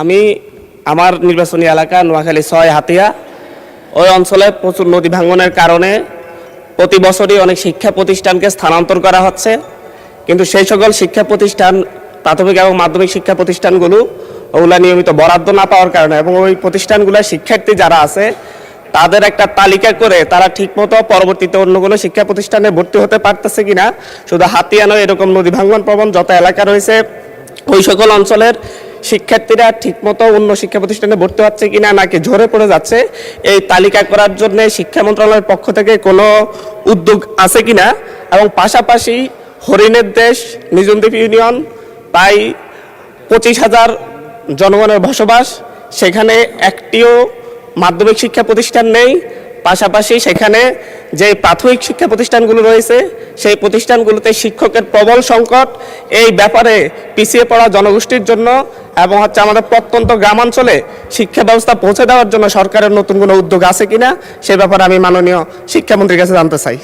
আমি আমার নির্বাচনী এলাকা নোয়াখালী ৬ হাতিয়া, ওই অঞ্চলে প্রচুর নদী ভাঙনের কারণে প্রতি বছরই অনেক শিক্ষা প্রতিষ্ঠানকে স্থানান্তর করা হচ্ছে, কিন্তু সেই সকল শিক্ষা প্রতিষ্ঠান, প্রাথমিক এবং মাধ্যমিক শিক্ষা প্রতিষ্ঠানগুলো ওগুলা নিয়মিত বরাদ্দ না পাওয়ার কারণে এবং ওই প্রতিষ্ঠানগুলোর শিক্ষার্থী যারা আছে তাদের একটা তালিকা করে তারা ঠিকমতো পরবর্তীতে অন্য কোনো শিক্ষা প্রতিষ্ঠানে ভর্তি হতে পারতেছে কিনা, শুধু হাতিয়া নয়, এরকম নদী ভাঙন প্রবণ যত এলাকা রয়েছে ওই সকল অঞ্চলের শিক্ষার্থীরা ঠিকমতো অন্য শিক্ষা প্রতিষ্ঠানে ভর্তি হচ্ছে কিনা নাকি ঝরে পড়ে যাচ্ছে, এই তালিকা করার জন্য শিক্ষা মন্ত্রণালয়ের পক্ষ থেকে কোনো উদ্যোগ আছে কিনা। এবং পাশাপাশি হরিণের দেশ নিজুমদ্বীপ ইউনিয়ন প্রায় 25,000 জনগণের বসবাস, সেখানে একটিও মাধ্যমিক শিক্ষা প্রতিষ্ঠান নেই। পাশাপাশি সেখানে যে প্রাথমিক শিক্ষা প্রতিষ্ঠানগুলো রয়েছে সেই প্রতিষ্ঠানগুলোতে শিক্ষকের প্রবল সংকট। এই ব্যাপারে পিছিয়ে পড়া জনগোষ্ঠীর জন্য এবং আমাদের প্রত্যন্ত গ্রামাঞ্চলে শিক্ষা ব্যবস্থা পৌঁছে দেওয়ার জন্য সরকারের নতুন কোনো উদ্যোগ আছে কিনা সে ব্যাপারে আমি মাননীয় শিক্ষামন্ত্রীর কাছে জানতে চাই।